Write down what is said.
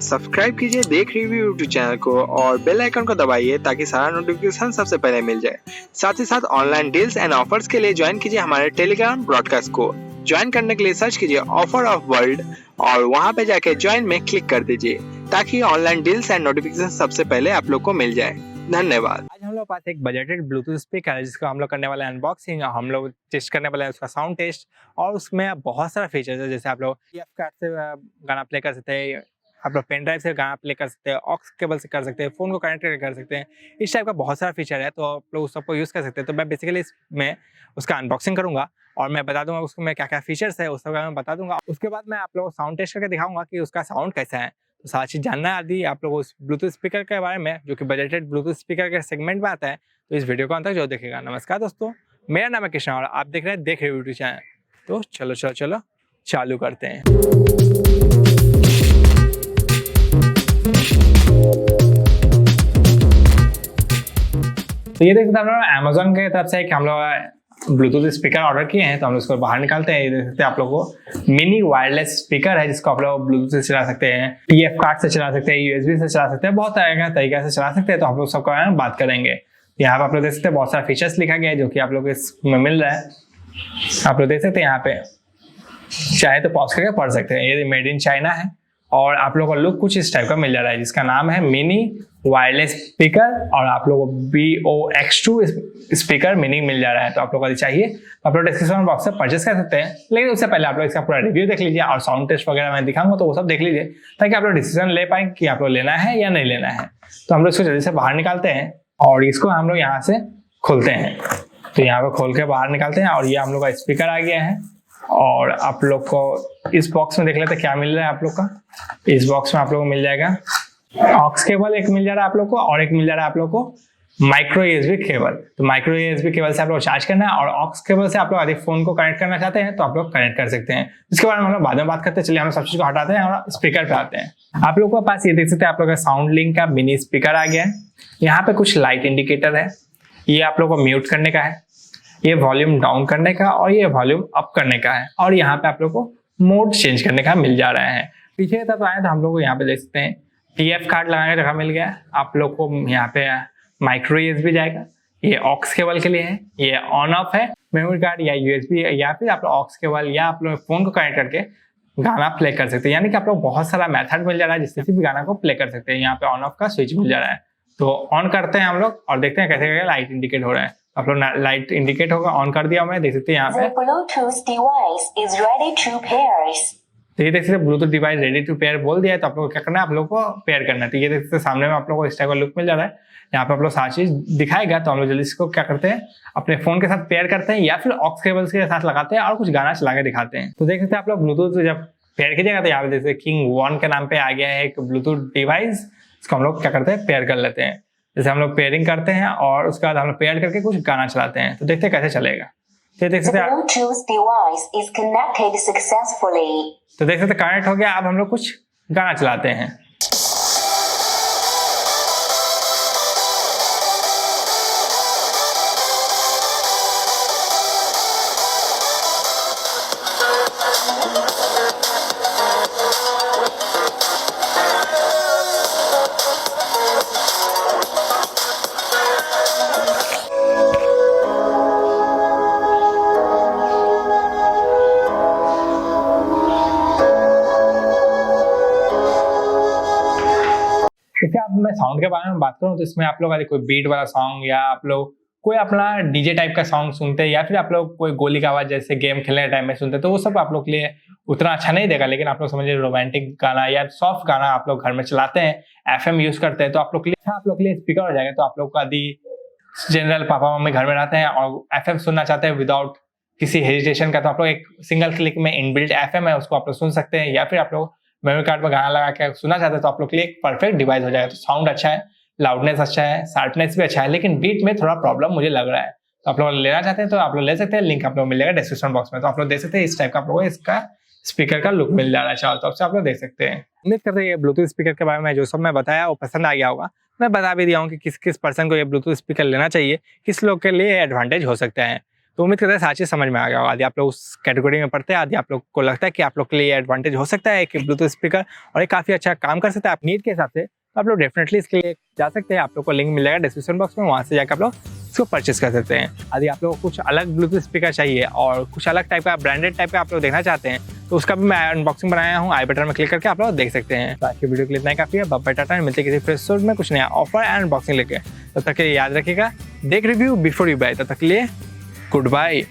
Subscribe कीजिए देख review YouTube channel को और बेल आइकन को दबाइए ताकि सारा नोटिफिकेशन सबसे पहले मिल जाए। साथ ही साथ ऑनलाइन डील्स एंड ऑफर्स के लिए ज्वाइन कीजिए हमारे टेलीग्राम ब्रॉडकास्ट को। ज्वाइन करने के लिए सर्च कीजिए ऑफर ऑफ वर्ल्ड और वहां पे जाके ज्वाइन में क्लिक कर दीजिए ताकि ऑनलाइन डील्स एंड नोटिफिकेशन सबसे पहले आप लोग को मिल जाए। धन्यवाद। आज हम लोग पास एक बजटेड ब्लूटूथ स्पीकर है जिसको हम लोग करने वाले हैं अनबॉक्सिंग। हम लोग टेस्ट करने वाले हैं उसका साउंड टेस्ट और उसमें बहुत सारा फीचर्स है, जैसे आप लोग EF कार्ड से गाना प्ले कर सकते हैं, आप लोग पेन ड्राइव से गाना प्ले कर सकते हैं, ऑक्स केबल से कर सकते हैं, फ़ोन को कनेक्ट करके कर सकते हैं। इस टाइप का बहुत सारा फीचर है, तो आप लोग उस सबको यूज़ कर सकते हैं। तो मैं बेसिकली इसमें उसका अनबॉक्सिंग करूँगा और मैं बता दूंगा उसमें क्या क्या फीचर्स है, उस सब मैं बता दूंगा। उसके बाद मैं आप लोगों को साउंड टेस्ट करके दिखाऊंगा कि उसका साउंड कैसा है। तो सारी चीज़ जानना है आदि आप लोग उस ब्लूटूथ स्पीकर के बारे में, जो कि बजटेड ब्लूटूथ स्पीकर के सेगमेंट में आता है, तो इस वीडियो को अंत तक जो देखेगा। नमस्कार दोस्तों, मेरा नाम है कृष्णा और आप देख रहे हैं देख रिव्यू यूट्यूब चैनल। तो चलो चालू करते हैं। तो ये देख सकते हैं हम लोग अमेजोन के तरफ से हम लोग ब्लूटूथ स्पीकर ऑर्डर किए हैं, तो हम लोग उसको बाहर निकालते हैं। ये देख सकते हैं आप लोगों को मिनी वायरलेस स्पीकर है जिसको आप लोग ब्लूटूथ से चला सकते हैं, TF कार्ड से चला सकते हैं, USB से चला सकते हैं, बहुत तरह तरीके से चला सकते हैं। तो हम लोग सबके बारे में बात करेंगे। यहाँ पे आप लोग देख सकते हैं बहुत सारा फीचर्स लिखा गया है जो कि आप लोग इसमें मिल रहा है। आप लोग देख सकते हैं यहाँ पे, चाहे तो पॉज करके पढ़ सकते हैं। ये मेड इन चाइना है और आप लोगों को लुक कुछ इस टाइप का मिल जा रहा है जिसका नाम है मिनी वायरलेस स्पीकर और आप लोगों को BOX2 स्पीकर मिनी मिल जा रहा है। तो आप लोगों को चाहिए तो आप लोग डिस्क्रिप्शन बॉक्स से परचेस कर सकते हैं, लेकिन उससे पहले आप लोग इसका पूरा रिव्यू देख लीजिए और साउंड टेस्ट वगैरह मैं दिखाऊंगा, तो वो सब देख लीजिए ताकि आप लोग डिसीजन ले पाए कि आप लोग लेना है या नहीं लेना है। तो हम लोग इसको जल्दी से बाहर निकालते हैं और इसको हम लोग यहाँ से खोलते हैं। तो यहाँ पे खोल के बाहर निकालते हैं और ये हम लोग का स्पीकर आ गया है। और आप लोग को इस बॉक्स में देख लेते हैं क्या मिल रहा है आप लोग का। इस बॉक्स में आप लोग को मिल जाएगा ऑक्स केबल, एक मिल जा रहा है आप लोग को, और एक मिल जा रहा है आप लोग को माइक्रो USB केबल। तो माइक्रो USB केबल से आप लोग चार्ज करना है और ऑक्स केबल से आप लोग अधिक फोन को कनेक्ट करना चाहते हैं तो आप लोग कनेक्ट कर सकते हैं। इसके बारे में हम लोग बाद में बात करते हैं। चलिए हम सब चीज को हटाते हैं और स्पीकर पे आते हैं। आप लोगों के पास ये देख सकते हैं आप लोग का साउंड लिंक का मिनी स्पीकर आ गया है। यहाँ पे कुछ लाइट इंडिकेटर है, ये आप लोग को म्यूट करने का है, ये वॉल्यूम डाउन करने का और ये वॉल्यूम अप करने का है, और यहाँ पे आप लोग को मोड चेंज करने का मिल जा रहा है। पीछे तब आए तो हम लोग को यहाँ पे देख सकते हैं TF कार्ड लगाने का जगह मिल गया। आप लोग को यहाँ पे माइक्रो USB जाएगा, ये ऑक्स केबल के लिए है, ये ऑन ऑफ है। मेमोरी कार्ड या USB या फिर आप लोग ऑक्स केबल या आप लोग फोन को कनेक्ट करके गाना प्ले कर सकते हैं। यानी कि आप लोग बहुत सारा मेथड मिल जा रहा है जिससे भी गाना को प्ले कर सकते हैं। यहाँ पे ऑन ऑफ का स्विच मिल जा रहा है, तो ऑन करते हैं हम लोग और देखते हैं कैसे करके लाइट इंडिकेट हो रहा है। आप लोग लाइट इंडिकेट होगा, ऑन कर दिया हमने, देख सकते हैं यहाँ पे तो ये देख सकते हैं Bluetooth device ready to pair बोल दिया है। तो आप लोग को क्या करना है, आप लोग को पेयर करना है। तो ये देख सकते हैं सामने में आप लोग को इस टाइप का लुक मिल जा रहा है। यहाँ पे आप लोग सारी चीज दिखाएगा, तो हम लोग जल्दी इसको क्या करते हैं अपने फोन के साथ पेयर करते हैं या फिर ऑक्स केबल्स के साथ लगाते हैं और कुछ गाना चला के दिखाते हैं। तो देख सकते हैं आप लोग ब्लूटूथ जब पेयर कीजिएगा तो यहाँ पे देख सकते King One के नाम पे आ गया है एक ब्लूटूथ डिवाइस। इसको हम लोग क्या करते हैं पेयर कर लेते हैं। जैसे हम लोग पेयरिंग करते हैं और उसके बाद हम लोग पेयर करके कुछ गाना चलाते हैं, तो देखते हैं कैसे चलेगा। तो देख सकते हैं कनेक्ट हो गया। अब हम लोग कुछ गाना चलाते हैं। देखिए अब मैं साउंड के बारे में बात करूं तो इसमें आप लोग कोई बीट वाला सॉन्ग या आप लोग कोई अपना डीजे टाइप का सॉन्ग सुनते हैं या फिर आप लोग कोई गोली का आवाज जैसे गेम खेलने के टाइम में सुनते हैं, तो वो सब आप लोग के लिए उतना अच्छा नहीं देगा। लेकिन आप लोग समझिए रोमांटिक गाना या सॉफ्ट गाना आप लोग घर में चलाते हैं, FM यूज करते हैं, तो आप लोग के लिए अच्छा, आप लोग के लिए स्पीकर हो जाएगा। तो आप लोग का यदि जनरल पापा मम्मी घर में रहते हैं और FM सुनना चाहते हैं विदाउट किसी हेजिटेशन का, तो आप लोग एक सिंगल क्लिक में इनबिल्ट FM है उसको आप लोग सुन सकते हैं। या फिर आप लोग मेमोरी कार्ड पर गाना लगा के सुनना चाहते हैं तो आप लोग के लिए एक परफेक्ट डिवाइस हो जाएगा। तो साउंड अच्छा है, लाउडनेस अच्छा है, शार्पनेस भी अच्छा है, लेकिन बीट में थोड़ा प्रॉब्लम मुझे लग रहा है। तो आप लोग लेना चाहते हैं तो आप लोग ले सकते हैं, लिंक आप लोग मिल जाएगा डिस्क्रिप्शन बॉक्स में। तो आप लोग देख सकते हैं इस टाइप का आप लोग इसका स्पीकर का लुक मिल जाना चाहो तो आप लोग देख सकते हैं। उम्मीद करते हैं ये ब्लूटूथ स्पीकर के बारे में जो सब मैं बताया वो पसंद आ गया होगा। मैं बता भी दिया हूँ कि किस किस पर्सन को ये ब्लूटूथ स्पीकर लेना चाहिए, किस लोग के लिए एडवांटेज हो सकता है। तो उम्मीद करते हैं सारी चीज़ समझ में आ गया होगा। यदि आप लोग उस कैटेगरी में पढ़ते हैं, यदि आप लोग को लगता है कि आप लोग के लिए एडवांटेज हो सकता है कि ब्लूटूथ स्पीकर और ये काफ़ी अच्छा काम कर सकता है आप नीड के हिसाब से, तो आप लोग डेफिनेटली इसके लिए जा सकते हैं। आप लोग को लिंक मिल जाएगा डिस्क्रिप्शन बॉक्स में, वहाँ से जाकर आप लोग इसको परचेस कर सकते हैं। यदि आप लोग को कुछ अलग ब्लूटूथ स्पीकर चाहिए और कुछ अलग टाइप का ब्रांडेड टाइप का आप लोग देखना चाहते हैं, तो उसका भी मैं अनबॉक्सिंग बनाया हूँ, आई बटन में क्लिक करके आप लोग देख सकते हैं। तो आज की वीडियो के लिए इतना ही काफ़ी है। बाय टाटा, मिलते हैं किसी फिर एपिसोड में कुछ नया ऑफर एंड अनबॉक्सिंग लेके। तब तक के लिए याद रखिएगा, देख रिव्यू बिफोर यू बाय। तब तक के लिए गुड बाय।